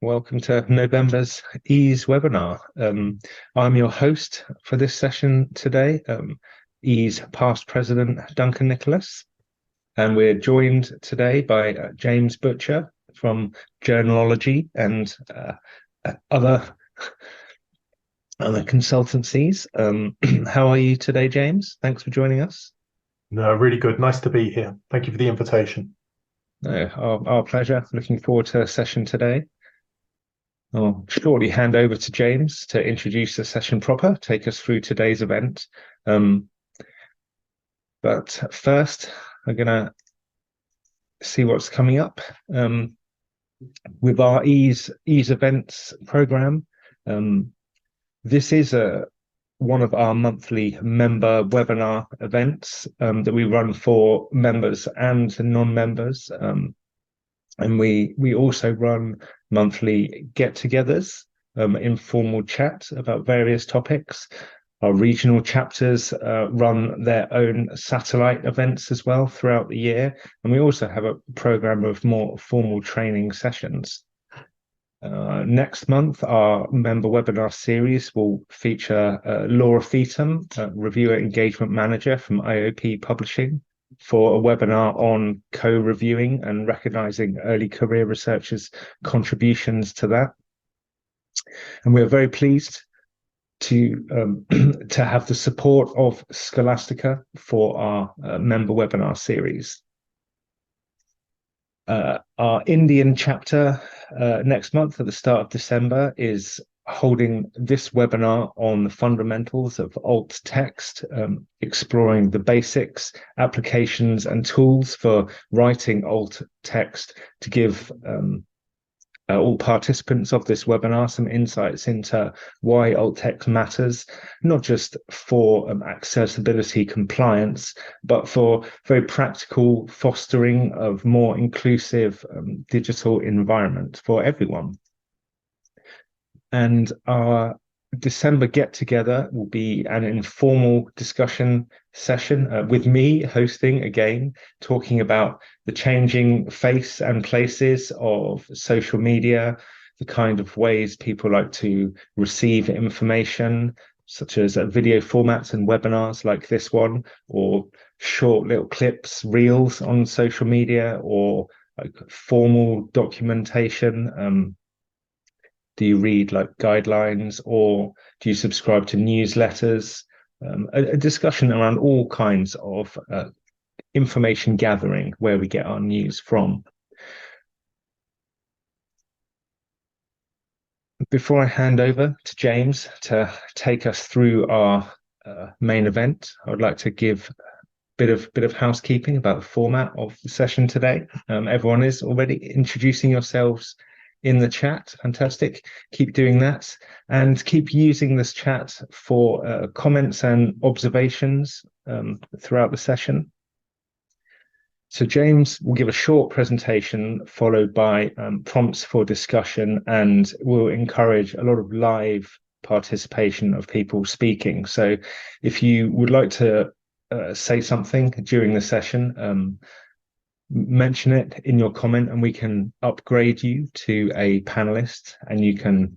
Welcome to November's EASE webinar. I'm your host for this session today, EASE past president Duncan Nicholas, and we're joined today by James Butcher from Journalology and other consultancies. How are you today, James? Thanks for joining us. No, really good. Nice to be here. Thank you for the invitation. No, our pleasure. Looking forward to a session today. I'll shortly hand over to James to introduce the session proper, take us through today's event. But first, I'm going to see what's coming up with our EASE events program. This is one of our monthly member webinar events that we run for members and non-members. And we also run monthly get-togethers, informal chat about various topics. Our regional chapters run their own satellite events as well throughout the year. And we also have a program of more formal training sessions. Next month, our member webinar series will feature Laura Feetham, Reviewer Engagement Manager from IOP Publishing, for a webinar on co-reviewing and recognizing early career researchers' contributions to that. And we're very pleased to have the support of Scholastica for our member webinar series. Our Indian chapter next month at the start of December is holding this webinar on the fundamentals of alt text, exploring the basics, applications and tools for writing alt text to give all participants of this webinar some insights into why alt text matters, not just for accessibility compliance, but for very practical fostering of more inclusive digital environment for everyone. And our December get-together will be an informal discussion session with me hosting again, talking about the changing face and places of social media, the kind of ways people like to receive information, such as video formats and webinars like this one, or short little clips, reels on social media, or like formal documentation. Do you read like guidelines, or do you subscribe to newsletters? A discussion around all kinds of information gathering, where we get our news from. Before I hand over to James to take us through our main event, I would like to give a bit of housekeeping about the format of the session today. Everyone is already introducing yourselves in the chat. Fantastic. Keep doing that, and keep using this chat for comments and observations throughout the session. So James will give a short presentation followed by prompts for discussion, and will encourage a lot of live participation of people speaking. So if you would like to say something during the session, mention it in your comment, and we can upgrade you to a panelist, and you can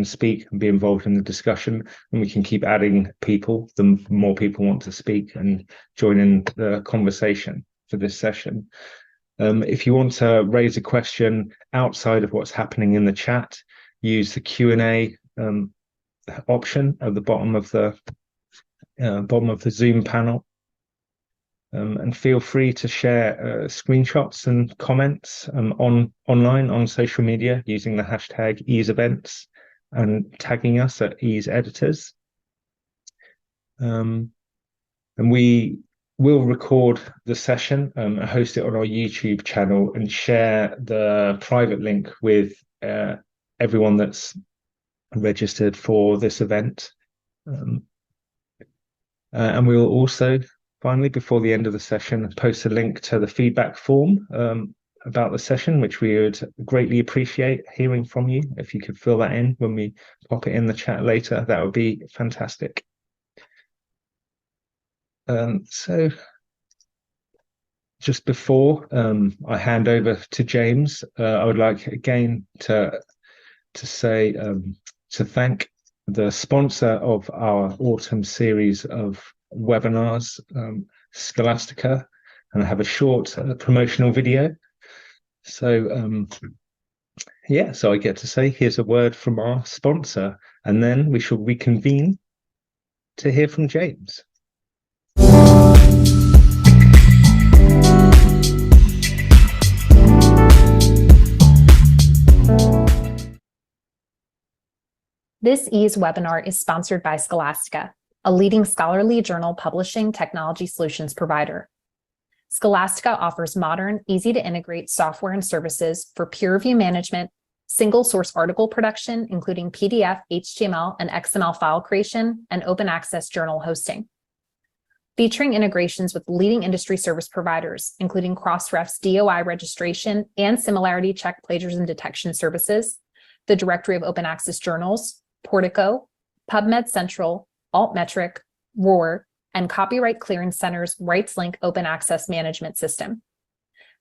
speak and be involved in the discussion, and we can keep adding people the more people want to speak and join in the conversation for this session. If you want to raise a question outside of what's happening in the chat, use the Q&A option at the bottom of the Zoom panel. And feel free to share screenshots and comments online on social media using the hashtag EaseEvents and tagging us at EASE Editors. And we will record the session and host it on our YouTube channel, and share the private link with everyone that's registered for this event. And we will also, finally, before the end of the session, post a link to the feedback form about the session, which we would greatly appreciate hearing from you. If you could fill that in when we pop it in the chat later, that would be fantastic. So just before I hand over to James, I would like again to say to thank the sponsor of our autumn series of webinars, Scholastica, and I have a short promotional video. So so I get to say here's a word from our sponsor, and then we shall reconvene to hear from James. This EASE webinar is sponsored by Scholastica, a leading scholarly journal publishing technology solutions provider. Scholastica offers modern, easy-to-integrate software and services for peer review management, single-source article production, including PDF, HTML, and XML file creation, and open access journal hosting. Featuring integrations with leading industry service providers, including Crossref's DOI registration and similarity check plagiarism detection services, the Directory of Open Access Journals, Portico, PubMed Central, Altmetric, ROAR, and Copyright Clearance Center's RightsLink Open Access Management System.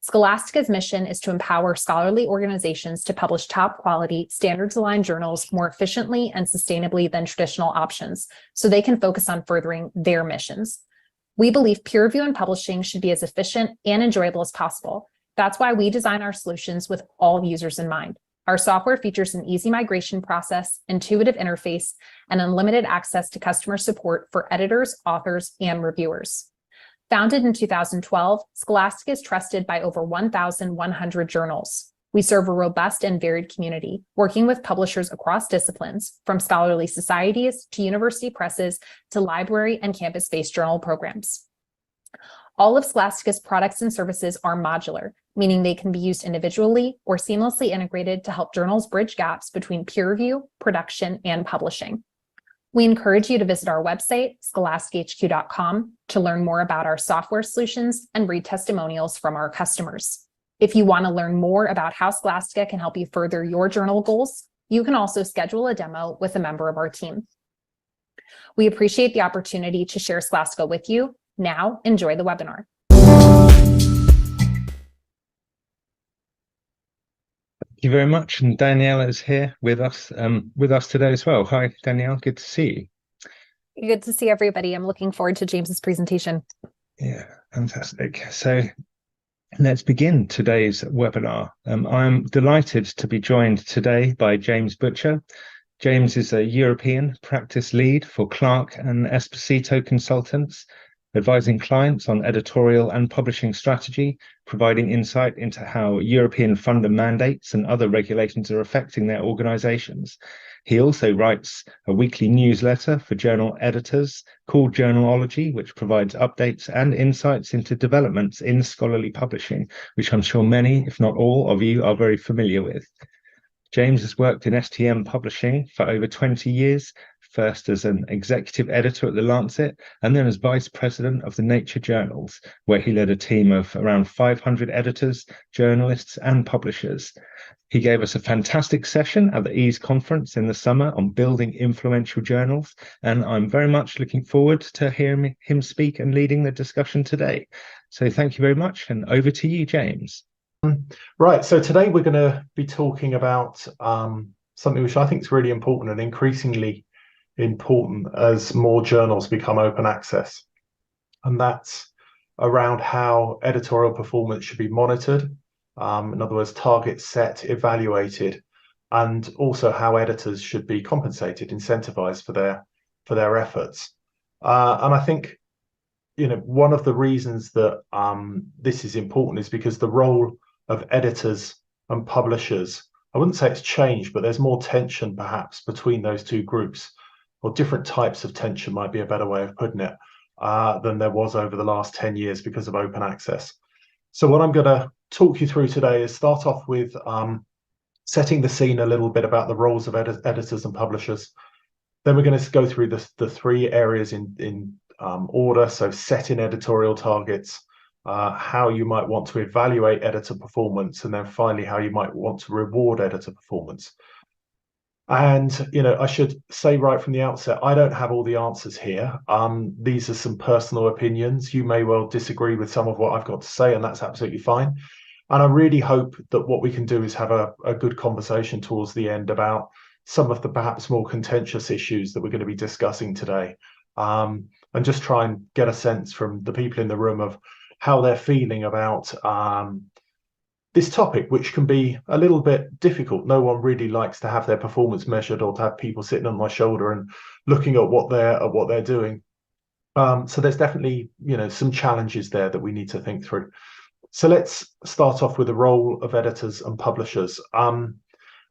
Scholastica's mission is to empower scholarly organizations to publish top-quality, standards-aligned journals more efficiently and sustainably than traditional options, so they can focus on furthering their missions. We believe peer review and publishing should be as efficient and enjoyable as possible. That's why we design our solutions with all users in mind. Our software features an easy migration process, intuitive interface, and unlimited access to customer support for editors, authors, and reviewers. Founded in 2012, Scholastica is trusted by over 1,100 journals. We serve a robust and varied community, working with publishers across disciplines, from scholarly societies to university presses to library and campus-based journal programs. All of Scholastica's products and services are modular, meaning they can be used individually or seamlessly integrated to help journals bridge gaps between peer review, production, and publishing. We encourage you to visit our website, scholasticahq.com, to learn more about our software solutions and read testimonials from our customers. If you want to learn more about how Scholastica can help you further your journal goals, you can also schedule a demo with a member of our team. We appreciate the opportunity to share Scholastica with you. Now, enjoy the webinar. Thank you very much. And Danielle is here with us today as well. Hi, Danielle. Good to see you. Good to see everybody. I'm looking forward to James's presentation. Yeah, fantastic. So let's begin today's webinar. I'm delighted to be joined today by James Butcher. James is a European practice lead for Clarke and Esposito consultants, advising clients on editorial and publishing strategy, providing insight into how European funder mandates and other regulations are affecting their organizations. He also writes a weekly newsletter for journal editors called Journalology, which provides updates and insights into developments in scholarly publishing, which I'm sure many, if not all, of you are very familiar with. James has worked in STM publishing for over 20 years, first as an executive editor at The Lancet, and then as vice president of the Nature Journals, where he led a team of around 500 editors, journalists, and publishers. He gave us a fantastic session at the EASE conference in the summer on building influential journals, and I'm very much looking forward to hearing him speak and leading the discussion today. So thank you very much, and over to you, James. Right, so today we're going to be talking about something which I think is really important and increasingly important as more journals become open access, and that's around how editorial performance should be monitored, in other words, targets set, evaluated, and also how editors should be compensated, incentivized for their efforts. And I think, you know, one of the reasons that this is important is because the role of editors and publishers, I wouldn't say it's changed, but there's more tension perhaps between those two groups, or different types of tension might be a better way of putting it, than there was over the last 10 years because of open access. So what I'm going to talk you through today is start off with setting the scene a little bit about the roles of editors and publishers. Then we're going to go through the three areas in order, so setting editorial targets, how you might want to evaluate editor performance, and then finally how you might want to reward editor performance. And, I should say right from the outset, I don't have all the answers here. These are some personal opinions. You may well disagree with some of what I've got to say, and that's absolutely fine. And I really hope that what we can do is have a good conversation towards the end about some of the perhaps more contentious issues that we're going to be discussing today. And just try and get a sense from the people in the room of how they're feeling about this topic, which can be a little bit difficult. No one really likes to have their performance measured or to have people sitting on my shoulder and looking at what they're doing. So there's definitely, some challenges there that we need to think through. So let's start off with the role of editors and publishers. And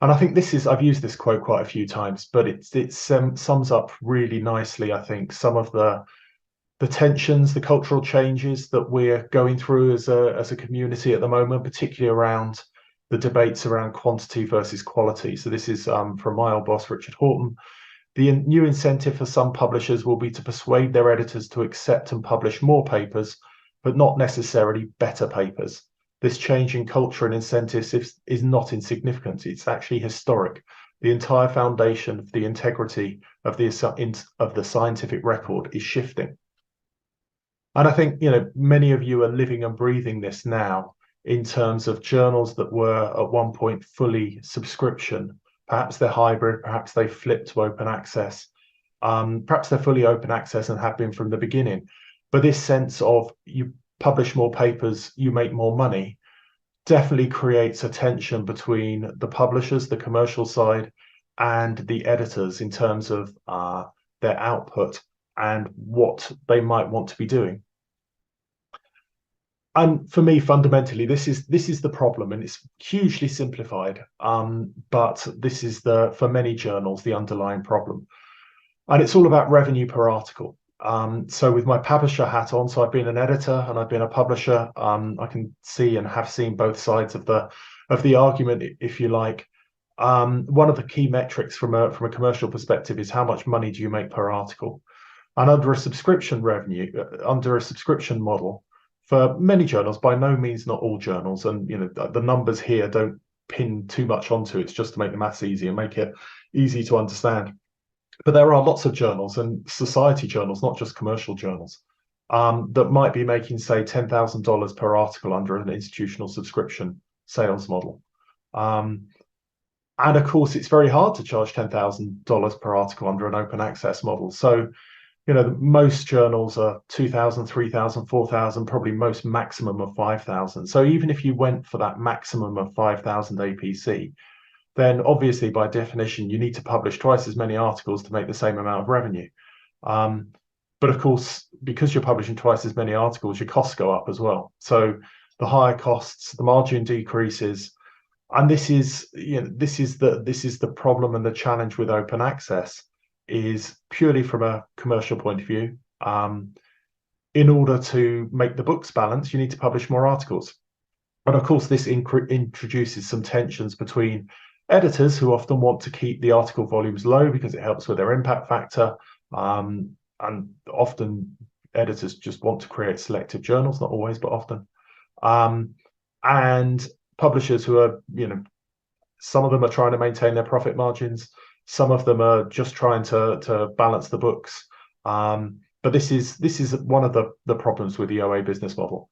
I think I've used this quote quite a few times, but it sums up really nicely, I think, some of the tensions, the cultural changes that we're going through as a community at the moment, particularly around the debates around quantity versus quality. So this is from my old boss, Richard Horton. The new incentive for some publishers will be to persuade their editors to accept and publish more papers, but not necessarily better papers. This change in culture and incentives is not insignificant. It's actually historic. The entire foundation of the integrity of the scientific record is shifting. And I think, many of you are living and breathing this now in terms of journals that were at one point fully subscription. Perhaps they're hybrid, perhaps they flip to open access. Perhaps they're fully open access and have been from the beginning. But this sense of you publish more papers, you make more money, definitely creates a tension between the publishers, the commercial side, and the editors in terms of their output and what they might want to be doing. And for me, fundamentally, this is the problem, and it's hugely simplified. But this is for many journals, the underlying problem. And it's all about revenue per article. So with my publisher hat on, so I've been an editor and I've been a publisher. I can see and have seen both sides of the argument, if you like. One of the key metrics from a commercial perspective is how much money do you make per article. And under a subscription model, for many journals, by no means not all journals, and the numbers here don't pin too much onto it, it's just to make the maths easy and make it easy to understand. But there are lots of journals and society journals, not just commercial journals, that might be making, say, $10,000 per article under an institutional subscription sales model. And of course, it's very hard to charge $10,000 per article under an open access model. So, most journals are 2,000, 3,000, 4,000, probably most maximum of 5,000. So even if you went for that maximum of 5,000 APC, then obviously by definition, you need to publish twice as many articles to make the same amount of revenue. But of course, because you're publishing twice as many articles, your costs go up as well. So the higher costs, the margin decreases. And this is the problem and the challenge with open access, is purely from a commercial point of view. In order to make the books balance, you need to publish more articles. And of course, this introduces some tensions between editors, who often want to keep the article volumes low because it helps with their impact factor. And often editors just want to create selective journals, not always, but often. And publishers who are, some of them are trying to maintain their profit margins. Some of them are just trying to balance the books. But this is one of the problems with the OA business model.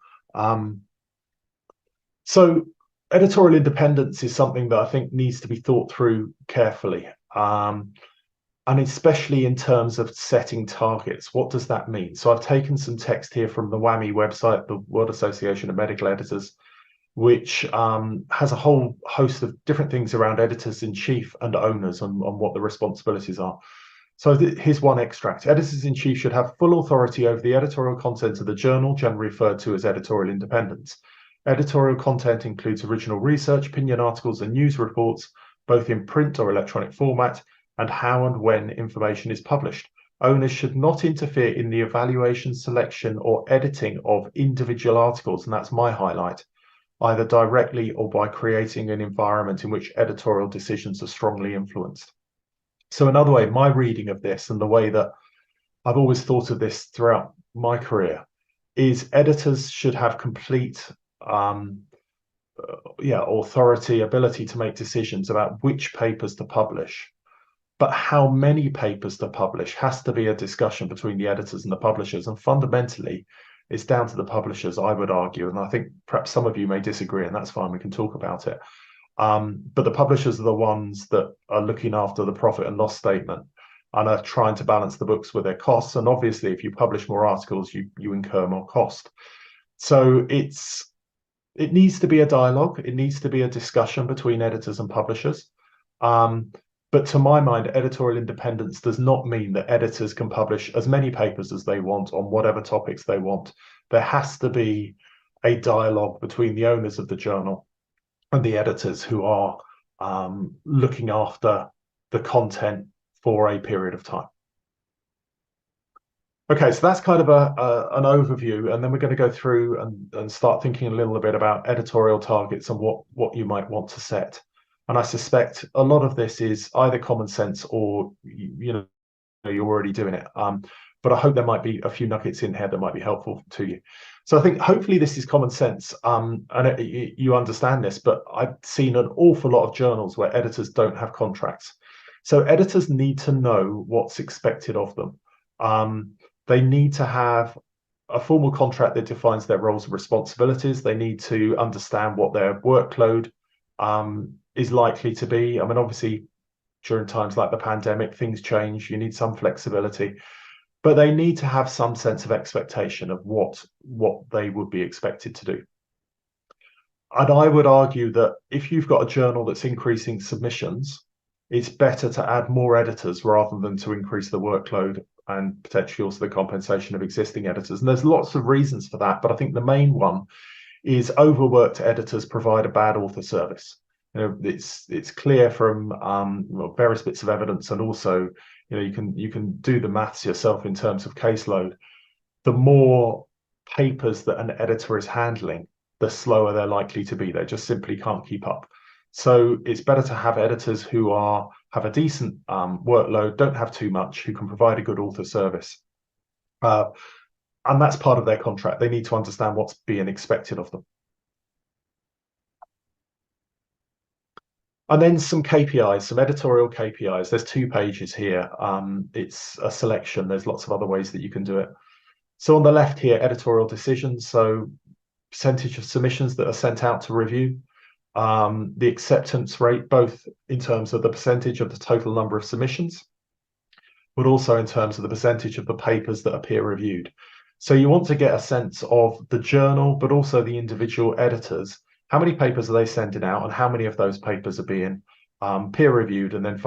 So editorial independence is something that I think needs to be thought through carefully. And especially in terms of setting targets. What does that mean? So I've taken some text here from the WAMI website, the World Association of Medical Editors, which has a whole host of different things around editors-in-chief and owners on what the responsibilities are. So here's one extract. Editors-in-chief should have full authority over the editorial content of the journal, generally referred to as editorial independence. Editorial content includes original research, opinion articles, and news reports, both in print or electronic format, and how and when information is published. Owners should not interfere in the evaluation, selection, or editing of individual articles, and that's my highlight, either directly or by creating an environment in which editorial decisions are strongly influenced. So another way, my reading of this, and the way that I've always thought of this throughout my career, is editors should have complete authority, ability to make decisions about which papers to publish. But how many papers to publish has to be a discussion between the editors and the publishers. And fundamentally, it's down to the publishers, I would argue. And I think perhaps some of you may disagree, and that's fine. We can talk about it. But the publishers are the ones that are looking after the profit and loss statement and are trying to balance the books with their costs. And obviously, if you publish more articles, you incur more cost. So it needs to be a dialogue. It needs to be a discussion between editors and publishers. But to my mind, editorial independence does not mean that editors can publish as many papers as they want on whatever topics they want. There has to be a dialogue between the owners of the journal and the editors who are looking after the content for a period of time. Okay, so that's kind of an overview, and then we're going to go through and start thinking a little bit about editorial targets and what you might want to set. And I suspect a lot of this is either common sense or you're already doing it. But I hope there might be a few nuggets in here that might be helpful to you. So I think hopefully this is common sense, and you understand this. But I've seen an awful lot of journals where editors don't have contracts. So editors need to know what's expected of them. They need to have a formal contract that defines their roles and responsibilities. They need to understand what their workload is likely to be. I mean, obviously, during times like the pandemic, things change. You need some flexibility, but they need to have some sense of expectation of what they would be expected to do. And I would argue that if you've got a journal that's increasing submissions, it's better to add more editors rather than to increase the workload and potentially also the compensation of existing editors. And there's lots of reasons for that, but I think the main one is overworked editors provide a bad author service. It's clear from various bits of evidence, and also you can do the maths yourself in terms of caseload. The more papers that an editor is handling, the slower they're likely to be. They just simply can't keep up. So it's better to have editors who have a decent workload, don't have too much, who can provide a good author service. And that's part of their contract. They need to understand what's being expected of them. And then some KPIs, some editorial KPIs. There's 2 pages here. It's a selection. There's lots of other ways that you can do it. So on the left here, editorial decisions. So percentage of submissions that are sent out to review. The acceptance rate, both in terms of the percentage of the total number of submissions, but also in terms of the percentage of the papers that are peer reviewed. So you want to get a sense of the journal, but also the individual editors. How many papers are they sending out, and how many of those papers are being peer reviewed and then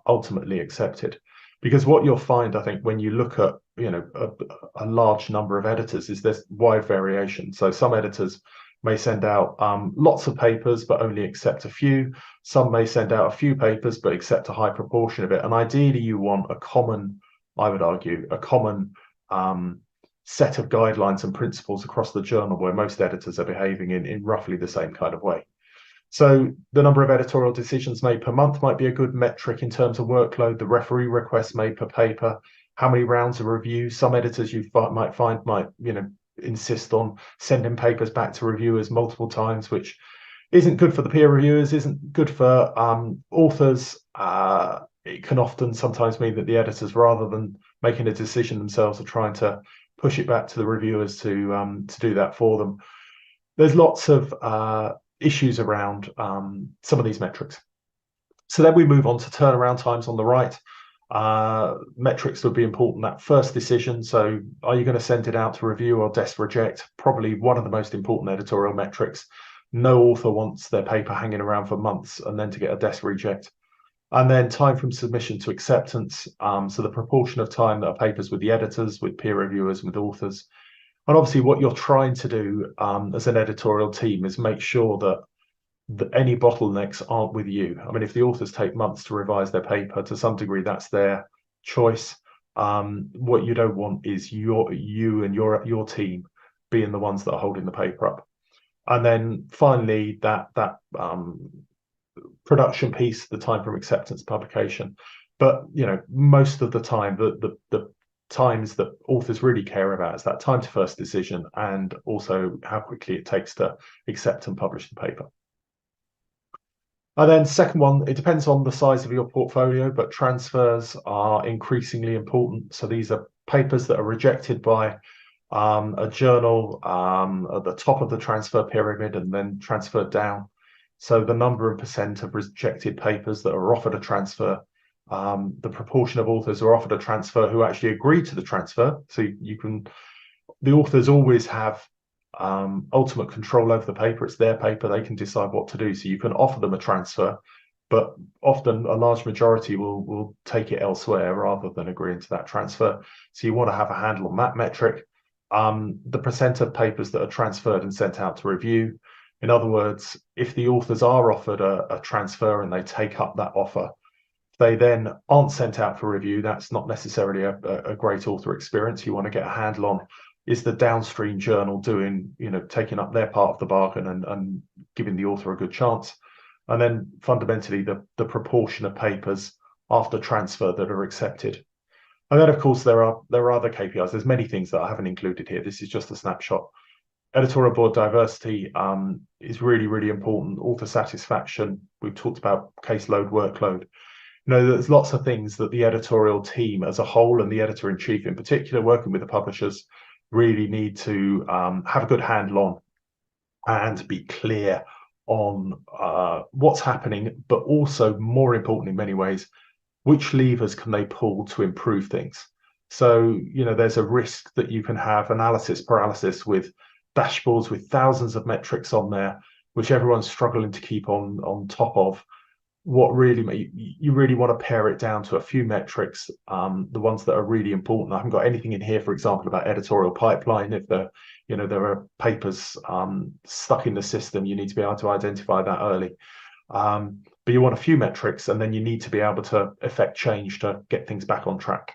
ultimately accepted? Because what you'll find, I think, when you look at a large number of editors, is there's wide variation. So some editors may send out lots of papers but only accept a few. Some may send out a few papers but accept a high proportion of it. And ideally you want a common, I would argue, a common set of guidelines and principles across the journal where most editors are behaving in roughly the same kind of way. So the number of editorial decisions made per month might be a good metric in terms of workload. The referee requests made per paper, how many rounds of review. Some editors you might find insist on sending papers back to reviewers multiple times, which isn't good for the peer reviewers, isn't good for authors. It can often sometimes mean that the editors, rather than making a decision themselves, are trying to push it back to the reviewers to do that for them. There's lots of issues around some of these metrics. So then we move on to turnaround times on the right. Metrics would be important. That first decision, so are you going to send it out to review or desk reject? Probably one of the most important editorial metrics. No author wants their paper hanging around for months and then to get a desk reject. And then time from submission to acceptance, so the proportion of time that are papers with the editors, with peer reviewers, with authors. And obviously what you're trying to do as an editorial team is make sure that any bottlenecks aren't with you. I mean, if the authors take months to revise their paper, to some degree, that's their choice. What you don't want is you and your team being the ones that are holding the paper up. And then finally, that production piece, the time from acceptance to publication. But most of the time, the times that authors really care about is that time to first decision, and also how quickly it takes to accept and publish the paper. And then second one, it depends on the size of your portfolio, but transfers are increasingly important. So these are papers that are rejected by a journal at the top of the transfer pyramid and then transferred down. So the number and percent of rejected papers that are offered a transfer, the proportion of authors who are offered a transfer who actually agree to the transfer. So the authors always have ultimate control over the paper. It's their paper, they can decide what to do. So you can offer them a transfer, but often a large majority will take it elsewhere rather than agreeing to that transfer. So you want to have a handle on that metric. The percent of papers that are transferred and sent out to review. In other words, if the authors are offered a transfer and they take up that offer, they then aren't sent out for review, that's not necessarily a great author experience. You want to get a handle on, is the downstream journal doing, taking up their part of the bargain and giving the author a good chance. And then fundamentally the proportion of papers after transfer that are accepted. And then of course there are other KPIs. There's many things that I haven't included here. This is just a snapshot. Editorial board diversity is really, really important. Author satisfaction. We've talked about caseload, workload. There's lots of things that the editorial team as a whole and the editor-in-chief in particular, working with the publishers, really need to have a good handle on and be clear on what's happening, but also more important in many ways, which levers can they pull to improve things. So, there's a risk that you can have analysis paralysis with dashboards with thousands of metrics on there, which everyone's struggling to keep on top of. What really you really want to pare it down to a few metrics, the ones that are really important. I haven't got anything in here, for example, about editorial pipeline. If there are papers stuck in the system, you need to be able to identify that early. But you want a few metrics, and then you need to be able to effect change to get things back on track.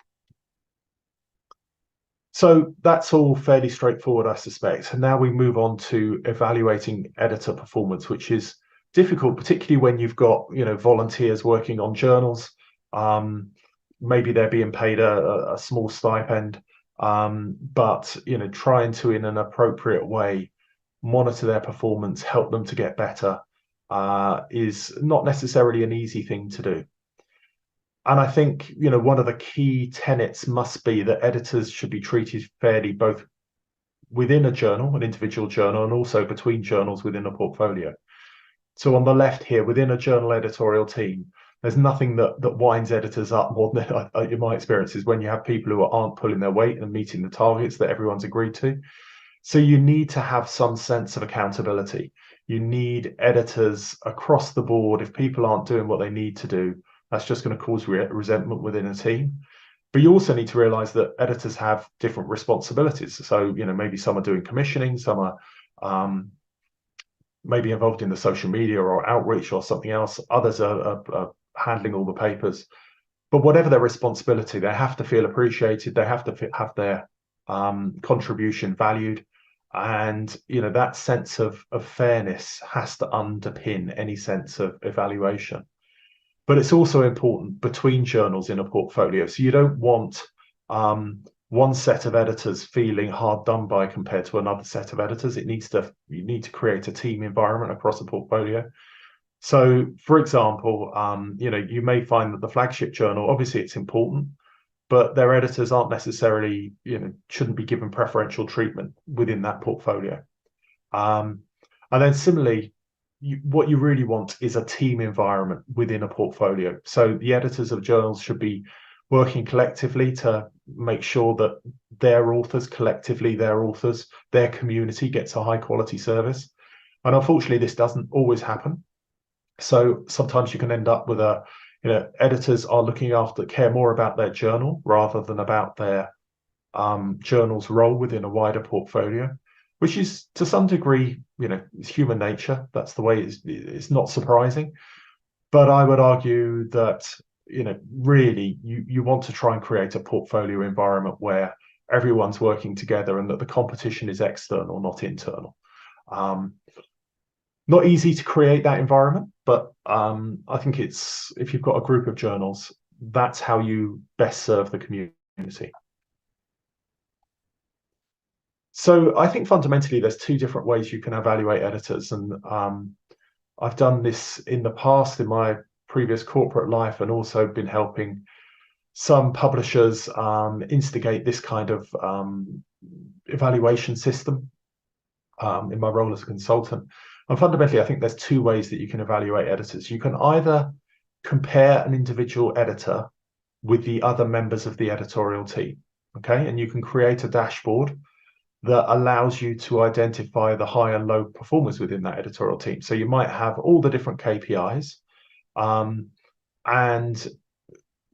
So that's all fairly straightforward, I suspect. And now we move on to evaluating editor performance, which is difficult, particularly when you've got volunteers working on journals. Maybe they're being paid a small stipend, but trying to, in an appropriate way, monitor their performance, help them to get better, is not necessarily an easy thing to do. And I think one of the key tenets must be that editors should be treated fairly, both within a journal, an individual journal, and also between journals within a portfolio. So on the left here, within a journal editorial team, there's nothing that winds editors up more than, in my experience, is when you have people who aren't pulling their weight and meeting the targets that everyone's agreed to. So you need to have some sense of accountability. You need editors across the board. If people aren't doing what they need to do, that's just going to cause resentment within a team. But you also need to realize that editors have different responsibilities. So, maybe some are doing commissioning, some are maybe involved in the social media or outreach or something else. Others are handling all the papers. But whatever their responsibility, they have to feel appreciated. They have to have their contribution valued. And, that sense of fairness has to underpin any sense of evaluation. But it's also important between journals in a portfolio. So you don't want one set of editors feeling hard done by compared to another set of editors. You need to create a team environment across a portfolio. So, for example, you may find that the flagship journal, obviously it's important, but their editors aren't necessarily, shouldn't be given preferential treatment within that portfolio. And then similarly, what you really want is a team environment within a portfolio. So the editors of journals should be working collectively to make sure that their authors, their community gets a high quality service. And unfortunately, this doesn't always happen. So sometimes you can end up with editors are care more about their journal rather than about their journal's role within a wider portfolio, which is to some degree, it's human nature. That's the way it's not surprising. But I would argue that, really you want to try and create a portfolio environment where everyone's working together and that the competition is external, not internal. Not easy to create that environment, but I think if you've got a group of journals, that's how you best serve the community. So I think fundamentally there's two different ways you can evaluate editors, and I've done this in the past in my previous corporate life, and also been helping some publishers instigate this kind of evaluation system in my role as a consultant. And fundamentally, I think there's two ways that you can evaluate editors. You can either compare an individual editor with the other members of the editorial team, okay? And you can create a dashboard that allows you to identify the high and low performers within that editorial team. So you might have all the different KPIs, and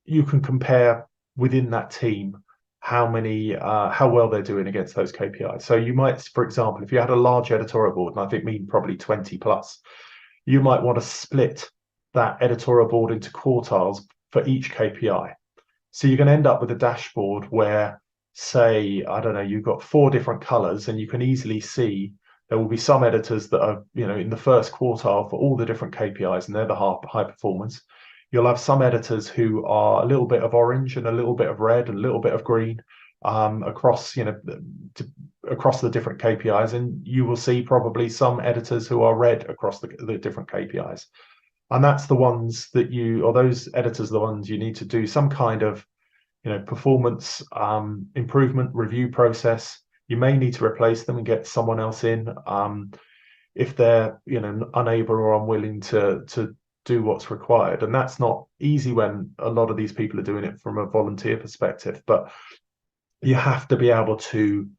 you can compare within that team how well they're doing against those KPIs. So you might, for example, if you had a large editorial board, and I think probably 20 plus, you might want to split that editorial board into quartiles for each KPI. So you're going to end up with a dashboard where, say, I don't know, you've got 4 different colors, and you can easily see there will be some editors that are, in the first quartile for all the different KPIs, and they're the high performers. You'll have some editors who are a little bit of orange and a little bit of red and a little bit of green across, across the different KPIs, and you will see probably some editors who are red across the different KPIs. And that's the ones that those editors are the ones you need to do some kind of, performance improvement review process. You may need to replace them and get someone else in if they're, unable or unwilling to do what's required. And that's not easy when a lot of these people are doing it from a volunteer perspective, but you have to be able to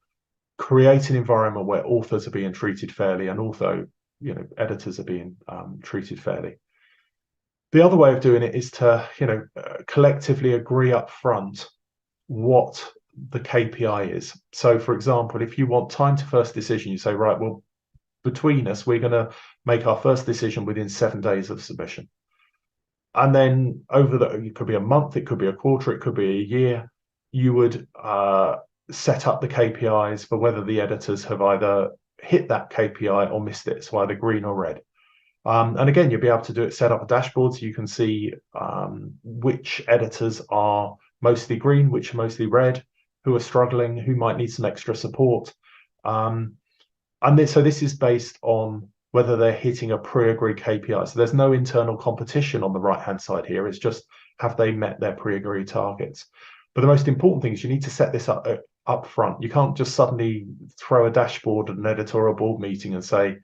create an environment where authors are being treated fairly, and also, editors are being treated fairly. The other way of doing it is to, collectively agree up front what the KPI is. So, for example, if you want time to first decision, you say, right, well, between us, we're going to make our first decision within 7 days of submission. And then it could be a month, it could be a quarter, it could be a year, you would set up the KPIs for whether the editors have either hit that KPI or missed it, so either green or red. And again, you'll be able to do it, set up a dashboard so you can see which editors are mostly green, which are mostly red, who are struggling, who might need some extra support. So this is based on whether they're hitting a pre-agreed KPI. So there's no internal competition on the right-hand side here. It's just, have they met their pre-agreed targets? But the most important thing is you need to set this up front. You can't just suddenly throw a dashboard at an editorial board meeting and say,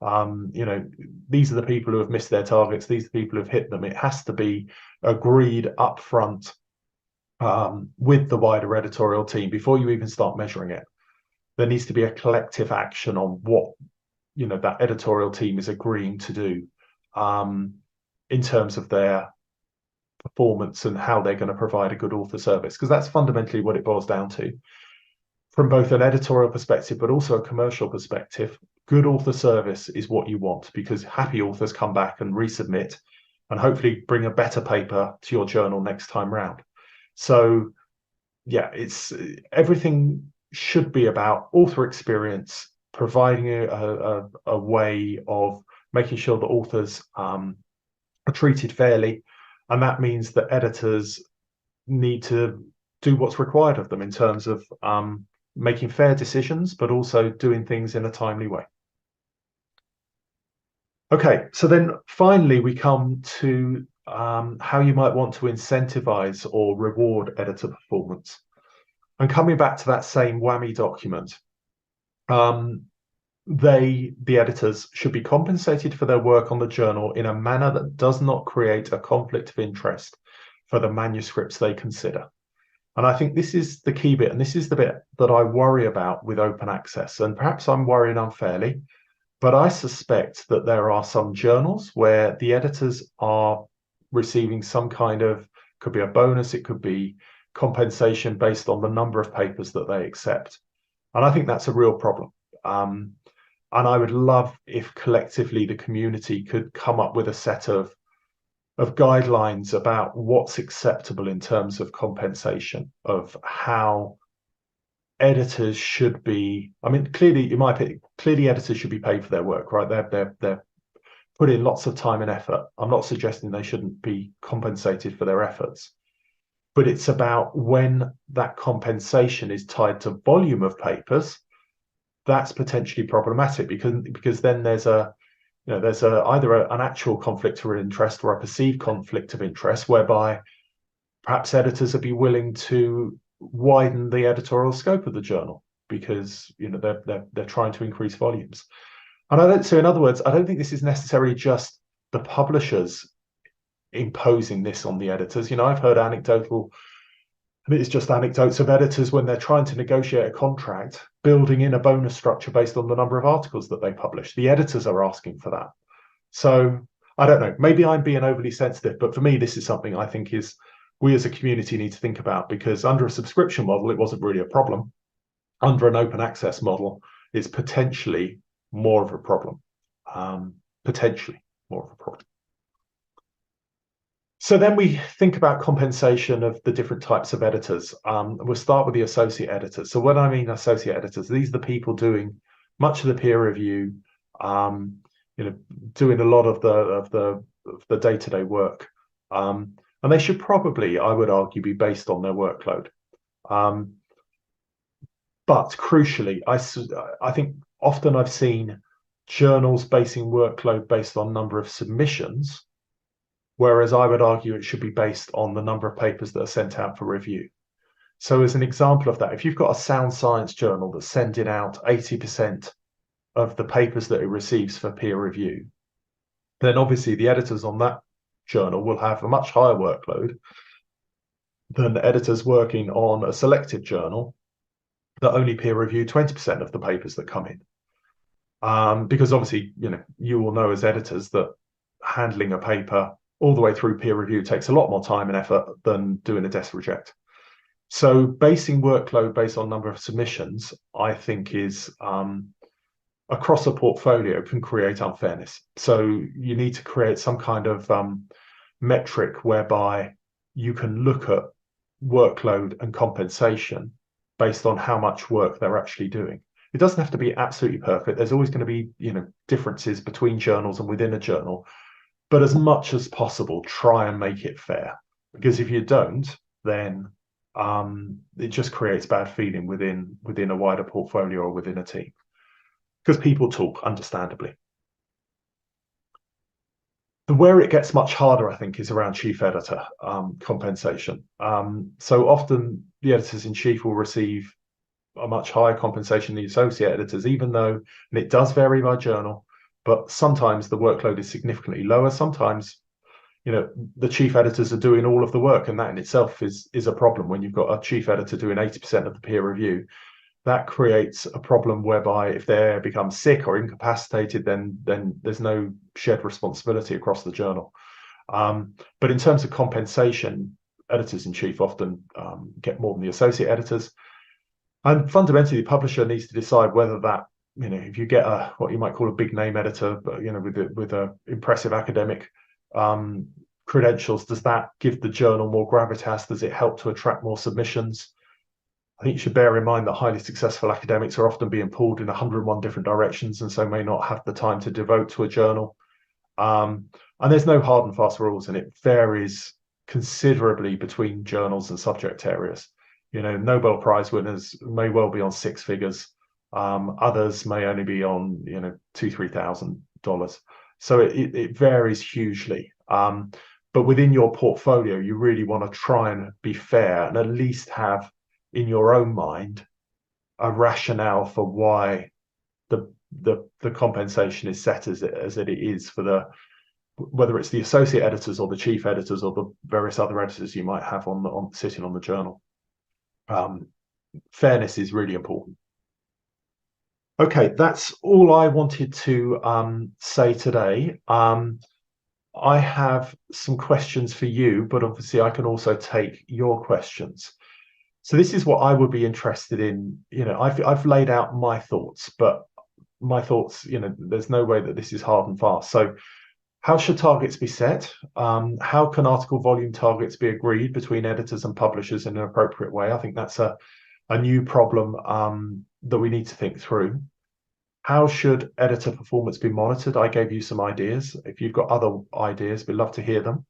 these are the people who have missed their targets, these are the people who have hit them. It has to be agreed up front with the wider editorial team before you even start measuring it. There needs to be a collective action on what that editorial team is agreeing to do in terms of their performance and how they're going to provide a good author service, because that's fundamentally what it boils down to. From both an editorial perspective but also a commercial perspective, good author service is what you want, because happy authors come back and resubmit and hopefully bring a better paper to your journal next time round. So yeah, everything should be about author experience, providing a way of making sure that authors are treated fairly. And that means that editors need to do what's required of them in terms of making fair decisions, but also doing things in a timely way. Okay, so then finally we come to how you might want to incentivize or reward editor performance. And coming back to that same whammy document, the editors should be compensated for their work on the journal in a manner that does not create a conflict of interest for the manuscripts they consider. And I think this is the key bit, and this is the bit that I worry about with open access. And perhaps I'm worrying unfairly, but I suspect that there are some journals where the editors are receiving some kind of, could be a bonus, it could be compensation based on the number of papers that they accept. And I think that's a real problem. And I would love if collectively the community could come up with a set of guidelines about what's acceptable in terms of compensation, of how editors should be. I mean, clearly editors should be paid for their work, right? They're put in lots of time and effort. I'm not suggesting they shouldn't be compensated for their efforts, but it's about when that compensation is tied to volume of papers, that's potentially problematic, because then there's a there's either an actual conflict of interest or a perceived conflict of interest, whereby perhaps editors would be willing to widen the editorial scope of the journal because they're trying to increase volumes. And so in other words, I don't think this is necessarily just the publishers imposing this on the editors. I've heard anecdotal, and it's just anecdotes of editors when they're trying to negotiate a contract, building in a bonus structure based on the number of articles that they publish. The editors are asking for that. So I don't know, maybe I'm being overly sensitive, but for me, this is something I think we as a community need to think about, because under a subscription model, it wasn't really a problem. Under an open access model, it's potentially more of a problem. Potentially more of a problem. So then we think about compensation of the different types of editors. We'll start with the associate editors. So when I mean associate editors, these are the people doing much of the peer review, doing a lot of the day-to-day work. And they should probably, I would argue, be based on their workload. But crucially, I think often I've seen journals basing workload based on number of submissions, whereas I would argue it should be based on the number of papers that are sent out for review. So as an example of that, if you've got a sound science journal that's sending out 80% of the papers that it receives for peer review, then obviously the editors on that journal will have a much higher workload than editors working on a selective journal that only peer review 20% of the papers that come in. Because obviously, you will know as editors that handling a paper all the way through peer review takes a lot more time and effort than doing a desk reject. So basing workload based on number of submissions, I think is across a portfolio can create unfairness. So you need to create some kind of metric whereby you can look at workload and compensation based on how much work they're actually doing. It doesn't have to be absolutely perfect. There's always going to be, differences between journals and within a journal. But as much as possible, try and make it fair. Because if you don't, then it just creates bad feeling within a wider portfolio or within a team. Because people talk, understandably. Where it gets much harder, I think, is around chief editor compensation. So often the editors-in-chief will receive a much higher compensation than the associate editors, even though, and it does vary by journal, but sometimes the workload is significantly lower. Sometimes, the chief editors are doing all of the work, and that in itself is a problem. When you've got a chief editor doing 80% of the peer review, that creates a problem whereby if they become sick or incapacitated, then there's no shared responsibility across the journal. But in terms of compensation, editors-in-chief often get more than the associate editors. And fundamentally, the publisher needs to decide whether that, if you get what you might call a big name editor, but with a impressive academic credentials, does that give the journal more gravitas? Does it help to attract more submissions? I think you should bear in mind that highly successful academics are often being pulled in 101 different directions, and so may not have the time to devote to a journal. And there's no hard and fast rules, and it varies considerably between journals and subject areas. Nobel Prize winners may well be on six figures. Others may only be on, $2,000-3,000. So it varies hugely. But within your portfolio, you really want to try and be fair and at least have in your own mind a rationale for why the compensation is set as it is for whether it's the associate editors or the chief editors or the various other editors you might have on sitting on the journal. Fairness is really important. Okay, that's all I wanted to say today. I have some questions for you, but obviously I can also take your questions. So this is what I would be interested in. I've laid out my thoughts, but my thoughts, there's no way that this is hard and fast. So how should targets be set? How can article volume targets be agreed between editors and publishers in an appropriate way? I think that's a new problem that we need to think through. How should editor performance be monitored? I gave you some ideas. If you've got other ideas, we'd love to hear them.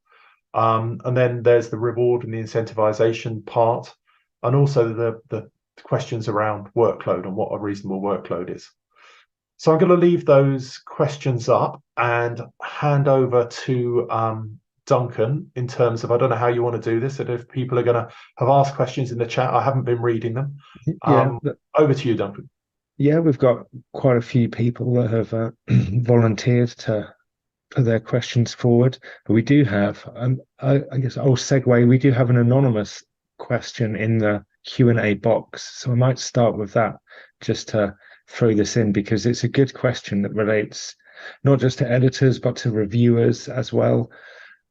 And then there's the reward and the incentivization part, and also the questions around workload and what a reasonable workload is. So I'm going to leave those questions up and hand over to Duncan in terms of, I don't know how you want to do this, and if people are going to have asked questions in the chat, I haven't been reading them. Yeah, over to you, Duncan. Yeah, we've got quite a few people that have volunteered to put their questions forward. But we do have, I guess I'll segue, we do have an anonymous question in the Q&A box. So I might start with that just to throw this in, because it's a good question that relates not just to editors, but to reviewers as well.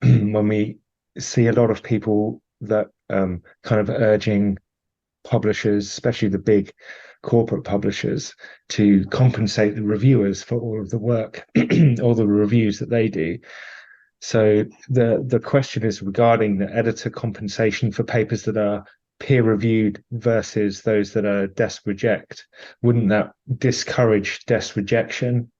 When we see a lot of people that kind of urging publishers, especially the big corporate publishers, to compensate the reviewers for all of the work all the reviews that they do. So the question is regarding the editor compensation for papers that are peer reviewed versus those that are desk reject. Wouldn't that discourage desk rejection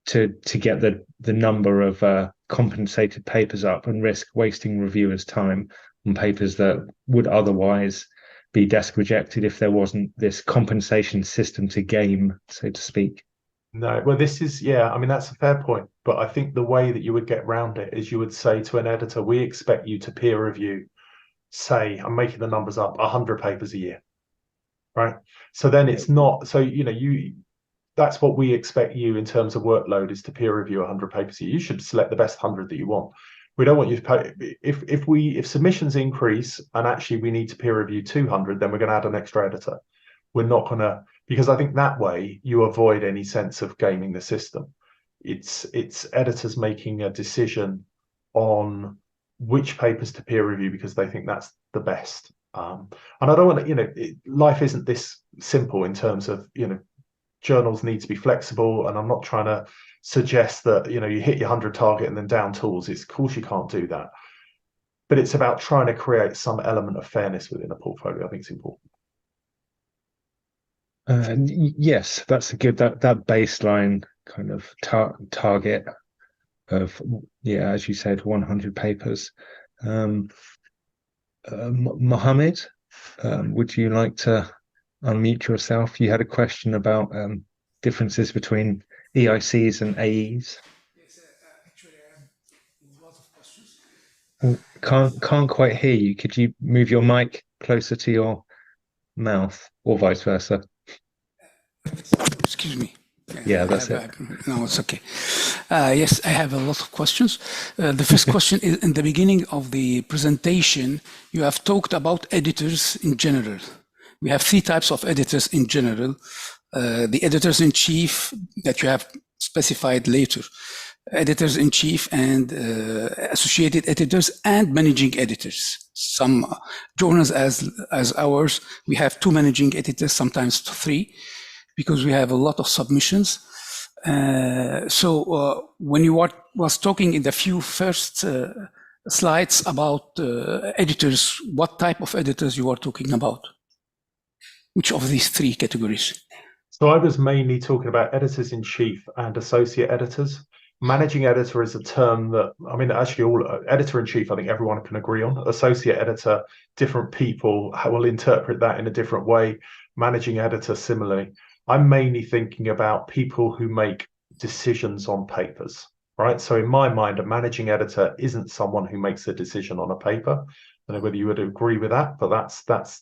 to get the number of compensated papers up and risk wasting reviewers' time on papers that would otherwise be desk rejected if there wasn't this compensation system to game, so to speak? No, well, this is, yeah, I mean, that's a fair point. But I think the way that you would get around it is you would say to an editor, we expect you to peer review, say, I'm making the numbers up, 100 papers a year, right? So then it's not, so, that's what we expect you in terms of workload, is to peer review 100 papers a year. You should select the best 100 that you want. We don't want you to pay. If submissions increase and actually we need to peer review 200, then we're going to add an extra editor. We're not going to, because I think that way you avoid any sense of gaming the system. It's editors making a decision on which papers to peer review because they think that's the best. And I don't want to, life isn't this simple in terms of, journals need to be flexible, and I'm not trying to suggest that you hit your 100 target and then down tools. Of course you can't do that, but it's about trying to create some element of fairness within a portfolio. I think it's important. Yes, that's a good that baseline kind of target of, yeah, as you said, 100 papers. Mohammed, would you like to unmute yourself? You had a question about differences between EICs and AEs. Yes, actually, I have a lot of questions. Can't quite hear you. Could you move your mic closer to your mouth, or vice versa? Excuse me. Yeah, that's it. No, it's okay. Yes, I have a lot of questions. The first question is, in the beginning of the presentation, you have talked about editors in general. We have 3 types of editors in general. The editors-in-chief that you have specified later, editors-in-chief and associated editors and managing editors. Some journals as ours, we have 2 managing editors, sometimes 3, because we have a lot of submissions. So when you was talking in the few first slides about editors, what type of editors you are talking about? Which of these 3 categories? So I was mainly talking about editors-in-chief and associate editors. Managing editor is a term that, I mean, actually all editor-in-chief, I think everyone can agree on. Associate editor, different people will interpret that in a different way. Managing editor, similarly. I'm mainly thinking about people who make decisions on papers, right? So in my mind, a managing editor isn't someone who makes a decision on a paper. I don't know whether you would agree with that, but that's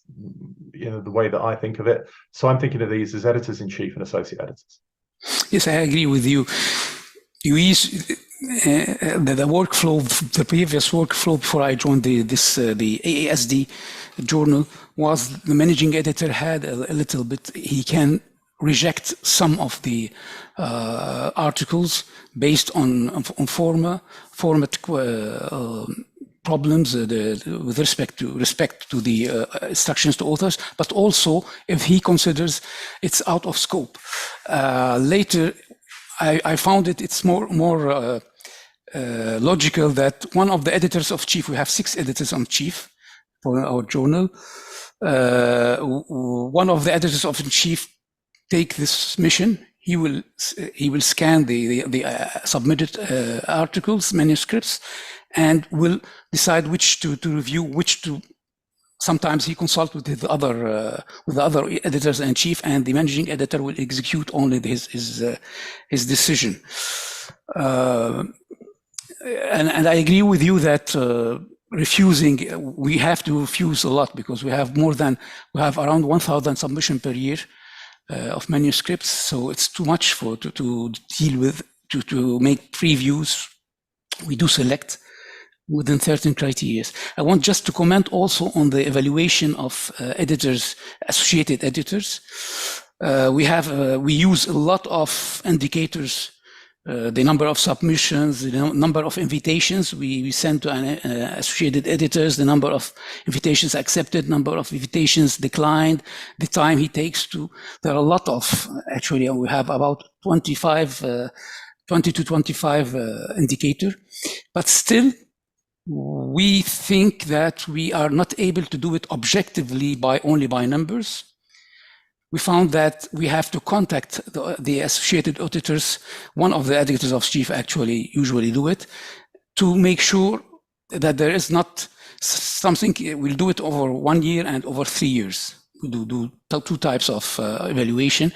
the way that I think of it. So I'm thinking of these as editors-in-chief and associate editors. Yes, I agree with you. You use the workflow, the previous workflow before I joined the AASD journal was the managing editor had a little bit, he can reject some of the articles based on format problems with respect to the instructions to authors, but also if he considers it's out of scope. Later, I found it's more logical that one of the editors of chief, we have 6 editors on chief for our journal. One of the editors of chief take this mission. He will scan the submitted articles, manuscripts, and will decide which to review, which to sometimes he consults with the other editors-in-chief, and the managing editor will execute only his decision. And I agree with you that refusing, we have to refuse a lot, because we have around 1,000 submissions per year of manuscripts, so it's too much to deal with, to make previews. We do select within certain criteria. I want just to comment also on the evaluation of editors, associated editors. We use a lot of indicators, the number of submissions, the number of invitations we send to associated editors, the number of invitations accepted, number of invitations declined, the time he takes to. There are a lot of, actually, we have about 20 to 25 indicator, but still, we think that we are not able to do it objectively only by numbers. We found that we have to contact the associated auditors. One of the editors of chief actually usually do it, to make sure that there is not something. We'll do it over 1 year and over 3 years. We do two types of evaluation.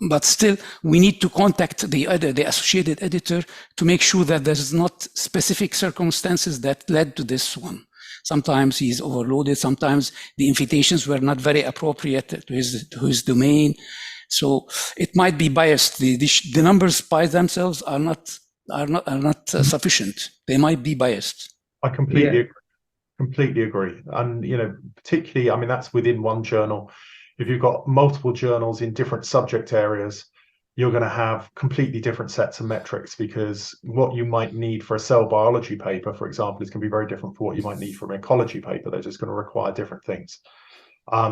But still, we need to contact the associated editor to make sure that there's not specific circumstances that led to this one. Sometimes he's overloaded. Sometimes the invitations were not very appropriate to his domain. So it might be biased. The numbers by themselves are not sufficient. They might be biased. I completely agree. And, particularly, I mean, that's within one journal. If you've got multiple journals in different subject areas, you're going to have completely different sets of metrics, because what you might need for a cell biology paper, for example, is going to be very different from what you might need for an ecology paper. They're just going to require different things.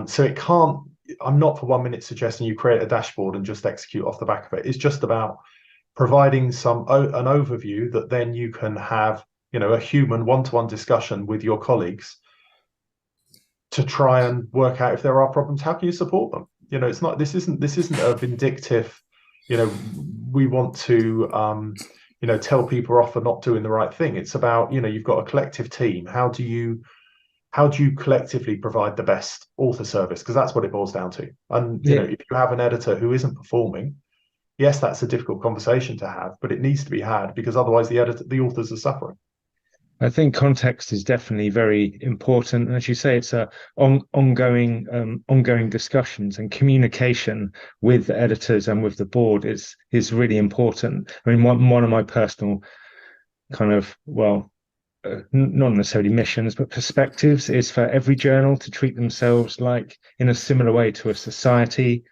So it can't, I'm not for 1 minute suggesting you create a dashboard and just execute off the back of it. It's just about providing an overview that then you can have, a human one-to-one discussion with your colleagues to try and work out if there are problems. How can you support them? It's not, this isn't a vindictive, we want to, tell people off for not doing the right thing. It's about, you've got a collective team. How do you collectively provide the best author service? Because that's what it boils down to. And, if you have an editor who isn't performing, yes, that's a difficult conversation to have, but it needs to be had, because otherwise the authors are suffering. I think context is definitely very important. And as you say, it's ongoing discussions, and communication with the editors and with the board is really important. I mean, one of my personal kind of, not necessarily missions, but perspectives is for every journal to treat themselves like in a similar way to a society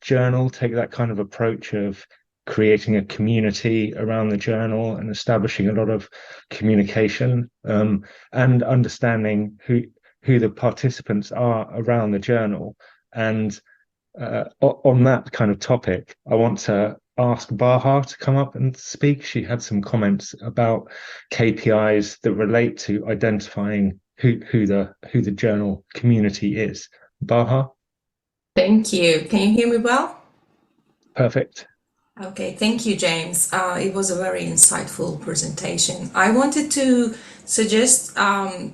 journal, take that kind of approach of creating a community around the journal and establishing a lot of communication, and understanding who the participants are around the journal. And on that kind of topic, I want to ask Baha to come up and speak. She had some comments about KPIs that relate to identifying who the journal community is. Baha? Thank you. Can you hear me well? Perfect. Okay, thank you, James. It was a very insightful presentation. I wanted to suggest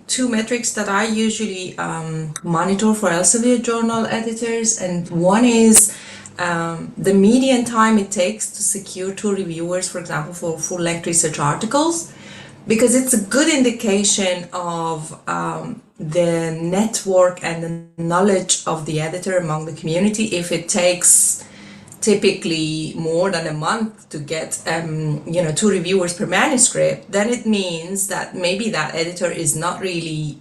two metrics that I usually monitor for Elsevier journal editors, and one is the median time it takes to secure 2 reviewers, for example, for full-length research articles, because it's a good indication of the network and the knowledge of the editor among the community. If it takes typically more than a month to get 2 reviewers per manuscript, then it means that maybe that editor is not really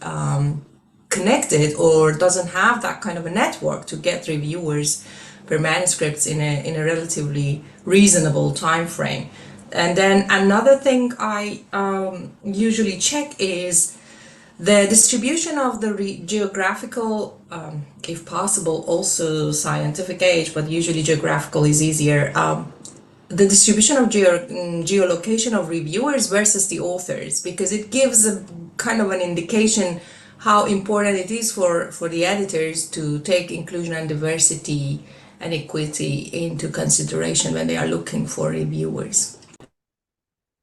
connected, or doesn't have that kind of a network to get reviewers per manuscripts in a relatively reasonable time frame. And then another thing I usually check is the distribution of the geographical, if possible, also scientific age, but usually geographical is easier. The distribution of geolocation of reviewers versus the authors, because it gives a kind of an indication how important it is for the editors to take inclusion and diversity and equity into consideration when they are looking for reviewers.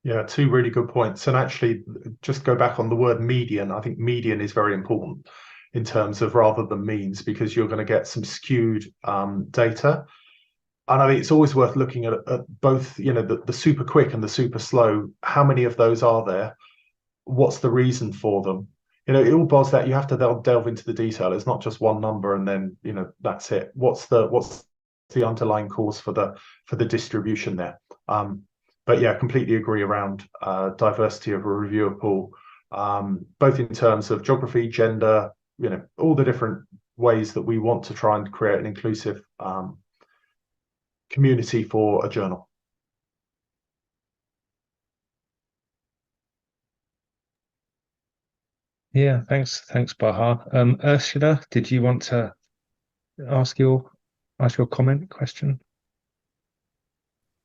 Yeah, two really good points. And actually, just go back on the word median. I think median is very important in terms of rather than means, because you're going to get some skewed data. And I think it's always worth looking at both, the super quick and the super slow. How many of those are there? What's the reason for them? It all boils that you have to delve into the detail. It's not just one number and then that's it. What's the underlying cause for the distribution there? But yeah, completely agree around diversity of a reviewer pool, both in terms of geography, gender, all the different ways that we want to try and create an inclusive community for a journal. Yeah, thanks, Baha. Ursula, did you want to ask your question?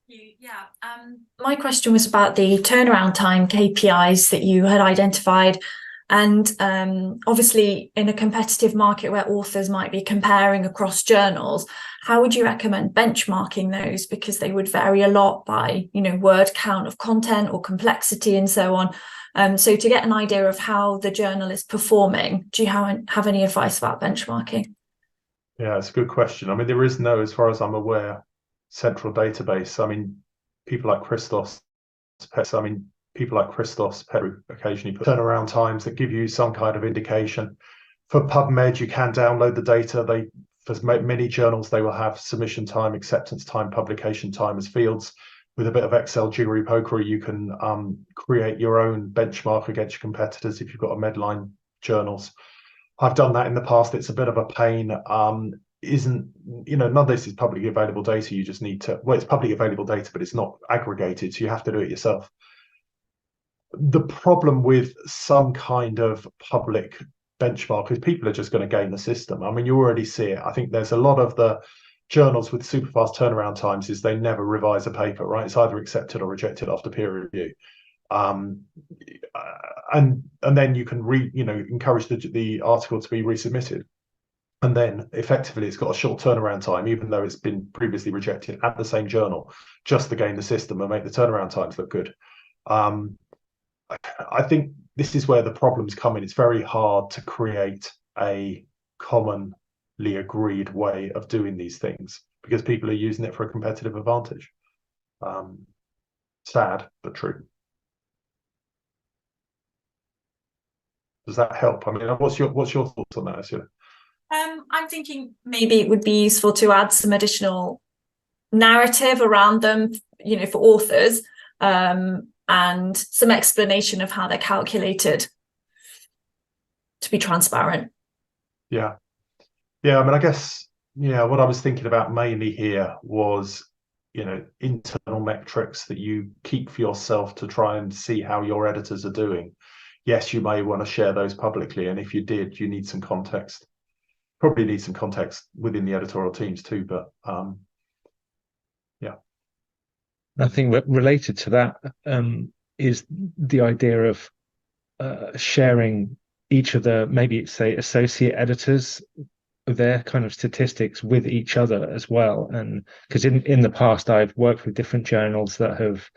Yeah, my question was about the turnaround time KPIs that you had identified. And obviously, in a competitive market where authors might be comparing across journals, how would you recommend benchmarking those? Because they would vary a lot by, word count of content or complexity and so on. So to get an idea of how the journal is performing, do you have any advice about benchmarking? Yeah, it's a good question. I mean, there is no, as far as I'm aware, central database. I mean, people like Christos, Peru occasionally put turnaround times that give you some kind of indication. For PubMed, you can download the data. For many journals, they will have submission time, acceptance time, publication time as fields. With a bit of Excel jiggery pokery, you can create your own benchmark against your competitors if you've got a Medline journals. I've done that in the past. It's a bit of a pain. None of this is publicly available data. You just need to, it's publicly available data, but it's not aggregated, so you have to do it yourself. The problem with some kind of public benchmark is people are just going to game the system. I mean, you already see it. I think there's a lot of the journals with super fast turnaround times is they never revise a paper, right? It's either accepted or rejected after peer review. And then you can encourage the article to be resubmitted, and then effectively it's got a short turnaround time, even though it's been previously rejected at the same journal, just to game the system and make the turnaround times look good. I think this is where the problems come in. It's very hard to create a commonly agreed way of doing these things because people are using it for a competitive advantage. Sad but true. Does that help? I mean, what's your thoughts on that, Ursula? I'm thinking maybe it would be useful to add some additional narrative around them, for authors, and some explanation of how they're calculated to be transparent. Yeah. I mean, I guess, what I was thinking about mainly here was, internal metrics that you keep for yourself to try and see how your editors are doing. Yes, you may want to share those publicly, and if you did, you need some context. Probably need some context within the editorial teams too, but yeah. I think related to that is the idea of sharing each of the, maybe say, associate editors, their kind of statistics with each other as well. And because in the past, I've worked with different journals that have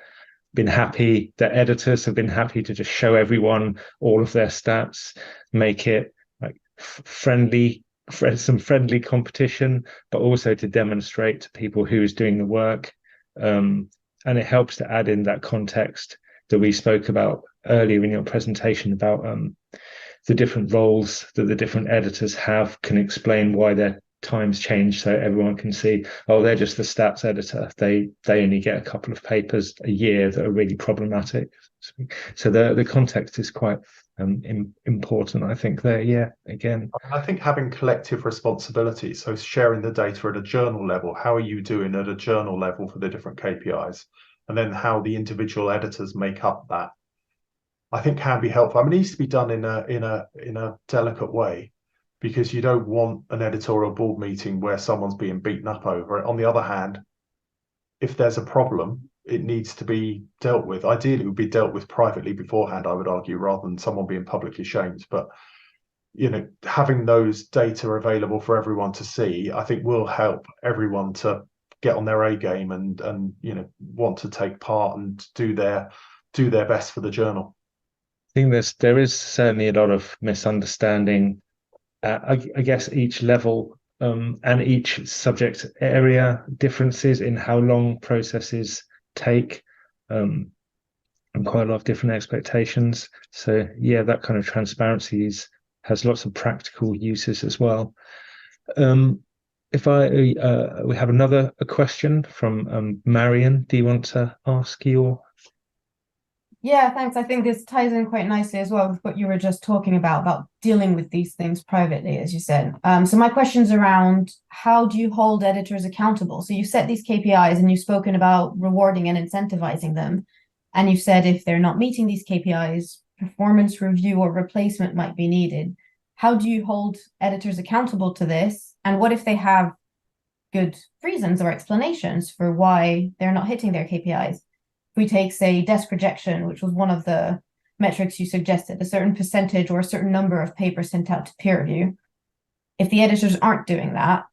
been happy, that editors have been happy to just show everyone all of their stats, make it like some friendly competition, but also to demonstrate to people who's doing the work. And it helps to add in that context that we spoke about earlier in your presentation about the different roles that the different editors have, can explain why their times change, so everyone can see, oh, they're just the stats editor. They only get a couple of papers a year that are really problematic. So the context is quite important, I think, there. Yeah, again. I think having collective responsibility, so sharing the data at a journal level, how are you doing at a journal level for the different KPIs, and then how the individual editors make up that, I think can be helpful. I mean, it needs to be done in a delicate way, because you don't want an editorial board meeting where someone's being beaten up over it. On the other hand, if there's a problem, it needs to be dealt with. Ideally, it would be dealt with privately beforehand, I would argue, rather than someone being publicly shamed. But having those data available for everyone to see, I think will help everyone to get on their A game and want to take part and do their do their best for the journal. I think there is certainly a lot of misunderstanding. I guess each level and each subject area differences in how long processes take, and quite a lot of different expectations. So yeah, that kind of transparency has lots of practical uses as well. If we have another question from Marion. Do you want to ask your? Yeah, thanks. I think this ties in quite nicely as well with what you were just talking about dealing with these things privately, as you said. So my question's around, how do you hold editors accountable? So you set these KPIs and you've spoken about rewarding and incentivizing them. And you've said if they're not meeting these KPIs, performance review or replacement might be needed. How do you hold editors accountable to this? And what if they have good reasons or explanations for why they're not hitting their KPIs? If we take, say, desk rejection, which was one of the metrics you suggested, a certain percentage or a certain number of papers sent out to peer review. If the editors aren't doing that,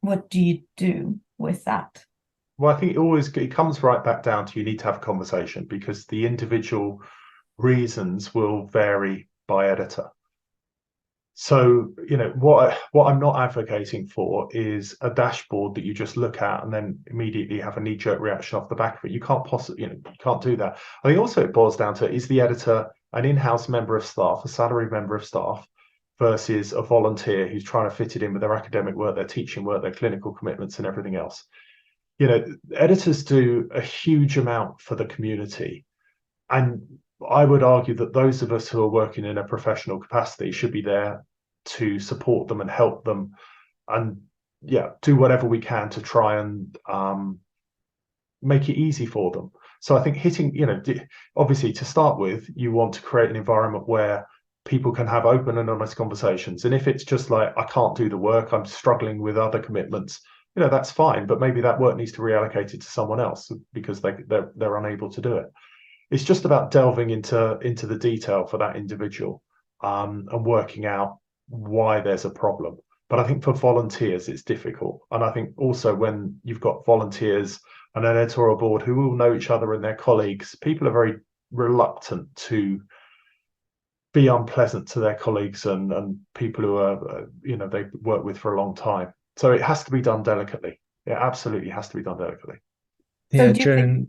what do you do with that? Well, I think it comes right back down to you need to have a conversation, because the individual reasons will vary by editor. So, what I'm not advocating for is a dashboard that you just look at and then immediately have a knee-jerk reaction off the back of it. You can't possibly, you can't do that. I think also it boils down to, is the editor an in-house member of staff, a salaried member of staff, versus a volunteer who's trying to fit it in with their academic work, their teaching work, their clinical commitments and everything else. Editors do a huge amount for the community. And I would argue that those of us who are working in a professional capacity should be there to support them and help them, and do whatever we can to try and make it easy for them. So I think obviously to start with, you want to create an environment where people can have open and honest conversations. And if it's just like, I can't do the work, I'm struggling with other commitments, that's fine. But maybe that work needs to be reallocated to someone else because they're unable to do it. It's just about delving into the detail for that individual, and working out why there's a problem. But I think for volunteers, it's difficult. And I think also when you've got volunteers and an editorial board who all know each other and their colleagues, people are very reluctant to be unpleasant to their colleagues and people who are, they've worked with for a long time. So it has to be done delicately. It absolutely has to be done delicately. Yeah, So Joan.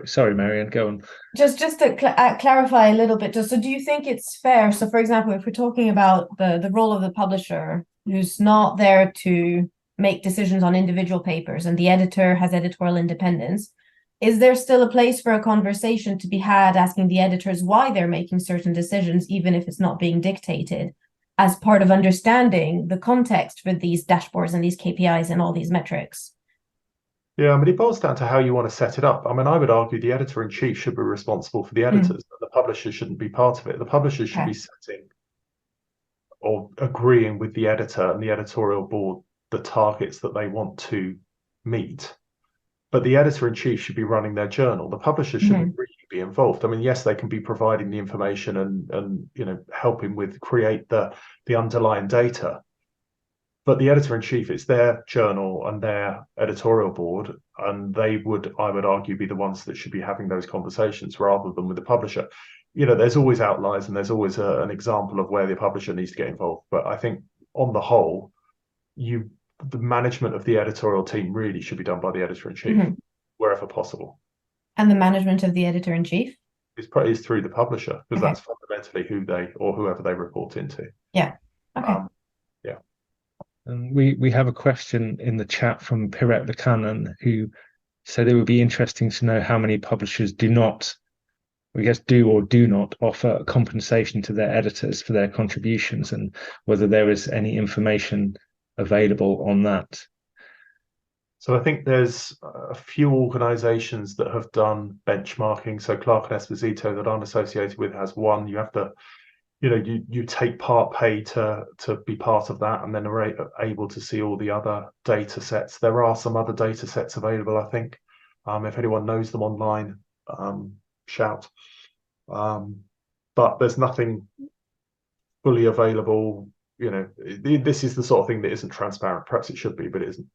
Sorry, Marianne, go on. Just to clarify a little bit, so do you think it's fair? So, for example, if we're talking about the role of the publisher, who's not there to make decisions on individual papers, and the editor has editorial independence, is there still a place for a conversation to be had asking the editors why they're making certain decisions, even if it's not being dictated, as part of understanding the context for these dashboards and these KPIs and all these metrics? Yeah, I mean, it boils down to how you want to set it up. I mean, I would argue the editor-in-chief should be responsible for the editors, but the publisher shouldn't be part of it. The publisher should be setting or agreeing with the editor and the editorial board the targets that they want to meet. But the editor-in-chief should be running their journal. The publisher shouldn't really be involved. I mean, yes, they can be providing the information and helping with create the underlying data. But the editor-in-chief, it's their journal and their editorial board, and they would, I would argue, be the ones that should be having those conversations rather than with the publisher. There's always outliers and there's always an example of where the publisher needs to get involved. But I think on the whole, the management of the editorial team really should be done by the editor-in-chief, wherever possible. And the management of the editor-in-chief? Is through the publisher, because that's fundamentally who they or whoever they report into. Yeah. Okay. And we have a question in the chat from Piret Lekanen, who said it would be interesting to know how many publishers do or do not offer compensation to their editors for their contributions, and whether there is any information available on that. So I think there's a few organizations that have done benchmarking. So Clarke and Esposito, that I'm associated with, has one. You have to you take part pay to be part of that, and then are able to see all the other data sets. There are some other data sets available, I think. If anyone knows them online, shout. But there's nothing fully available. This is the sort of thing that isn't transparent. Perhaps it should be, but it isn't.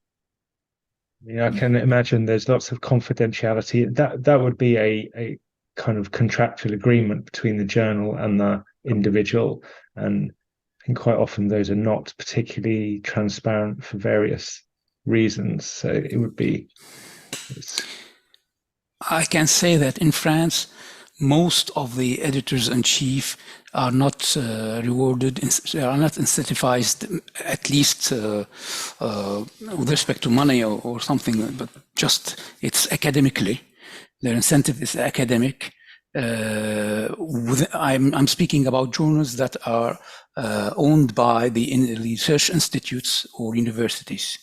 Yeah, I can imagine there's lots of confidentiality. That would be a kind of contractual agreement between the journal and the individual. And I think quite often those are not particularly transparent for various reasons. So it would be... I can say that in France, most of the editors-in-chief are not rewarded, they are not incentivized, at least with respect to money or something, but just it's academically. Their incentive is academic. I'm speaking about journals that are owned by the research institutes or universities.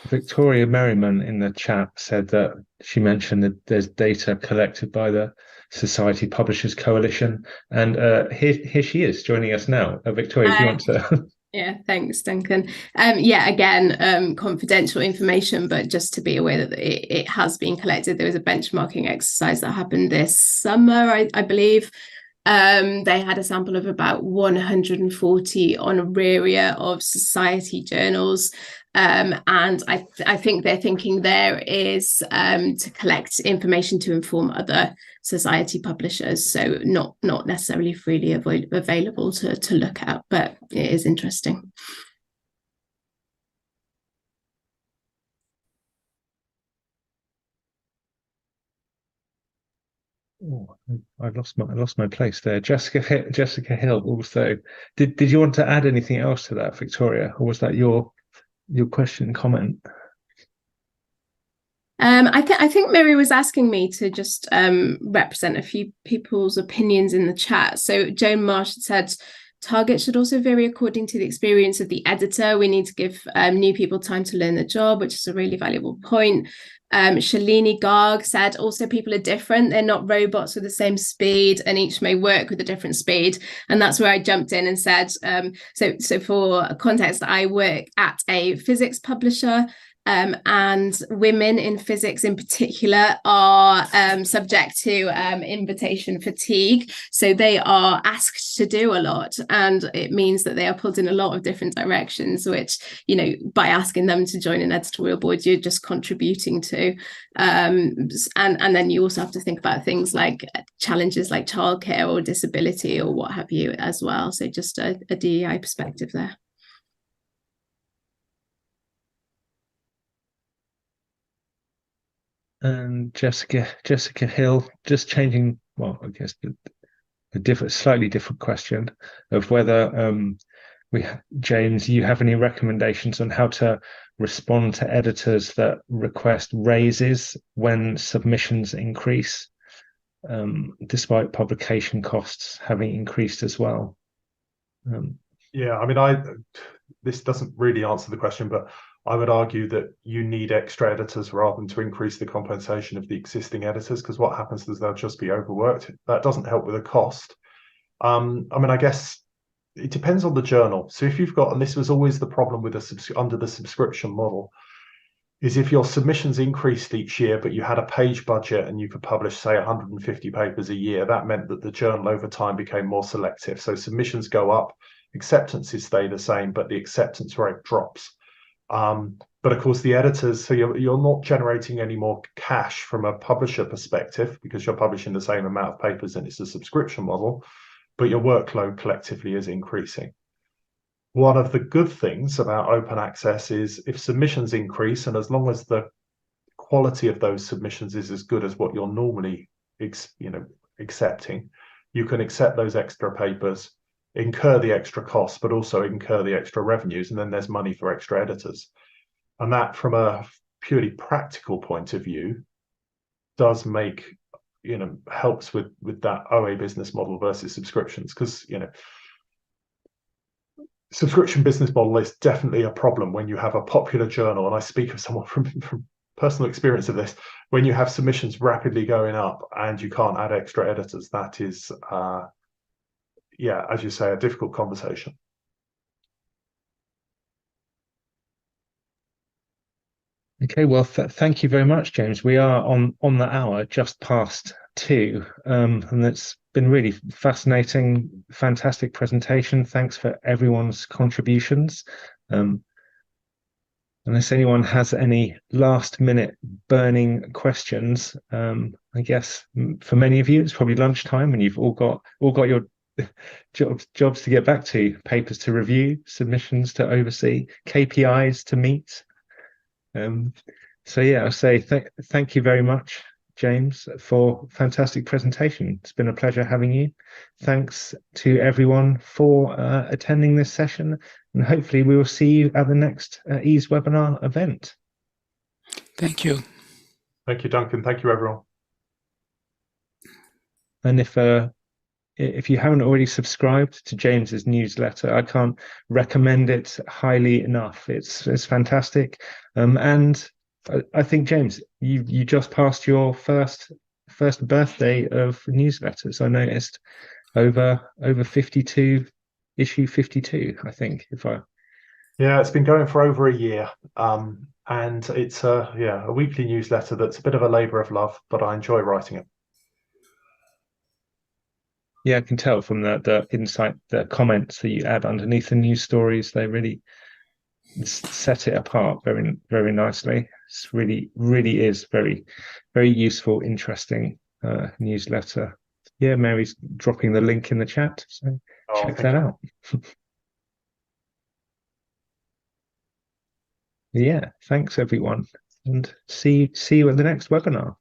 Victoria Merriman in the chat said that she mentioned that there's data collected by the Society Publishers Coalition, and here she is joining us now. Victoria, do you want to? Yeah, thanks, Duncan. Yeah, again, confidential information, but just to be aware that it has been collected. There was a benchmarking exercise that happened this summer, I believe. They had a sample of about 140 honoraria of society journals. And I think their thinking there is to collect information to inform other society publishers, so not necessarily freely available to look at, but it is interesting. Oh, I lost my place there. Jessica Hill also. Did you want to add anything else to that, Victoria, or was that your question and comment? I think Mary was asking me to just represent a few people's opinions in the chat. So Joan Marsh said, targets should also vary according to the experience of the editor. We need to give new people time to learn the job, which is a really valuable point. Shalini Garg said, also people are different. They're not robots with the same speed, and each may work with a different speed. And that's where I jumped in and said, so for context, I work at a physics publisher. And women in physics in particular are subject to invitation fatigue. So they are asked to do a lot, and it means that they are pulled in a lot of different directions, which, you know, by asking them to join an editorial board, you're just contributing to. And then you also have to think about things like challenges like childcare or disability or what have you as well. So just a DEI perspective there. And Jessica Hill, just changing, well, I guess slightly different question of whether James, you have any recommendations on how to respond to editors that request raises when submissions increase, despite publication costs having increased as well? Yeah, I mean, this doesn't really answer the question, but I would argue that you need extra editors rather than to increase the compensation of the existing editors, because what happens is they'll just be overworked. That doesn't help with the cost. I mean, I guess it depends on the journal. So if you've got, and this was always the problem with under the subscription model, is if your submissions increased each year, but you had a page budget and you could publish, say, 150 papers a year, that meant that the journal over time became more selective. So submissions go up, acceptances stay the same, but the acceptance rate drops. But of course, the editors, so you're not generating any more cash from a publisher perspective because you're publishing the same amount of papers and it's a subscription model, but your workload collectively is increasing. One of the good things about open access is if submissions increase, and as long as the quality of those submissions is as good as what you're normally accepting, you can accept those extra papers, incur the extra costs, but also incur the extra revenues, and then there's money for extra editors. And that, from a purely practical point of view, does make, helps with that OA business model versus subscriptions, because, subscription business model is definitely a problem when you have a popular journal, and I speak of someone from personal experience of this, when you have submissions rapidly going up and you can't add extra editors, that is yeah, as you say, a difficult conversation. Okay, well, thank you very much, James. We are on the hour, just past 2, and it's been really fascinating, fantastic presentation. Thanks for everyone's contributions. unless anyone has any last minute burning questions, I guess for many of you it's probably lunchtime and you've all got your jobs to get back to, papers to review, submissions to oversee, KPIs to meet. So yeah, I'll say thank you very much, James, for fantastic presentation. It's been a pleasure having you. Thanks to everyone for attending this session, and hopefully we will see you at the next EASE webinar event. Thank you. Thank you, Duncan. Thank you, everyone. And if you haven't already subscribed to James's newsletter, I can't recommend it highly enough. It's fantastic. And I think, James, you just passed your first birthday of newsletters. I noticed over 52, issue 52, I think. Yeah, it's been going for over a year. And it's a weekly newsletter that's a bit of a labor of love, but I enjoy writing it. Yeah, I can tell from the insight, the comments that you add underneath the news stories. They really set it apart very, very nicely. It's really is very, very useful, interesting newsletter. Yeah, Mary's dropping the link in the chat, so check that out. Yeah, thanks everyone, and see you at the next webinar.